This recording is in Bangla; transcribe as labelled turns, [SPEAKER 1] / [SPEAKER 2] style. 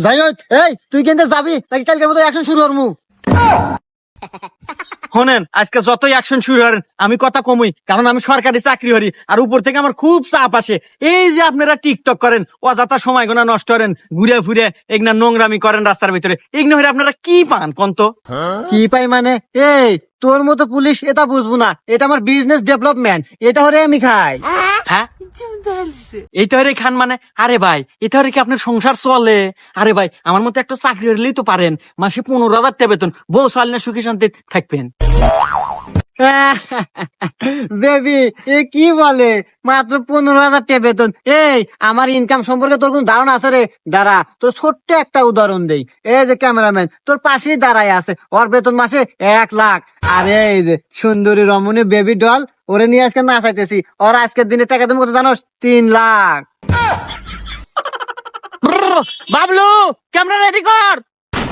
[SPEAKER 1] যাই হোক, এই তুই কিন্তু যাবি নাকি কালকের মতো অ্যাকশন শুরু করমু?
[SPEAKER 2] শোনেন, আজকে যতই অ্যাকশন শুরু করেন আমি কথা কমই, কারণ আমি সরকারি চাকরি করি আর উপর থেকে আমার খুব চাপ আসে। এই যে আপনারা টিকটক করেন, অযথা সময় গোনা নষ্ট করেন, ঘুরে ফিরে এগুলা নোংরামি করেন রাস্তার ভিতরে, এগুলো হলে আপনারা কি পান কন্ত?
[SPEAKER 1] কি পাই মানে? এই তোর মতো পুলিশ এটা বুঝবো না, এটা আমার বিজনেস ডেভেলপমেন্ট, এটা হরে আমি খাই।
[SPEAKER 2] হ্যাঁ, এই তাহলে খান মানে? আরে ভাই, এই তাহলে কি আপনার সংসার চলে? আরে ভাই, আমার মতো একটা চাকরি হলেই তো পারেন, মাসে 15,000 টাকা বেতন, বউ চাল না সুখী শান্তি থাকবেন।
[SPEAKER 1] বেবি, এ কি বলে মাত্র 15,000 টাকা বেতন? এই আমার ইনকাম সম্পর্কে তোর কোন ধারণা আছে রে? দাঁড়া, তোর ছোট্ট একটা উদাহরণ দেই। এই যে ক্যামেরাম্যান তোর পাশেই দাঁড়ায় আছে, ওর বেতন মাসে 1 লাখ। আর এই যে সুন্দরী রমণী বেবি ডল, ওরে নিয়ে আজকে নাচাইতেছি, ওর আজকের দিনে টাকা তুমি কত জানোস? 3 লাখ।
[SPEAKER 2] বাবলু, ক্যামেরা রেডি কর।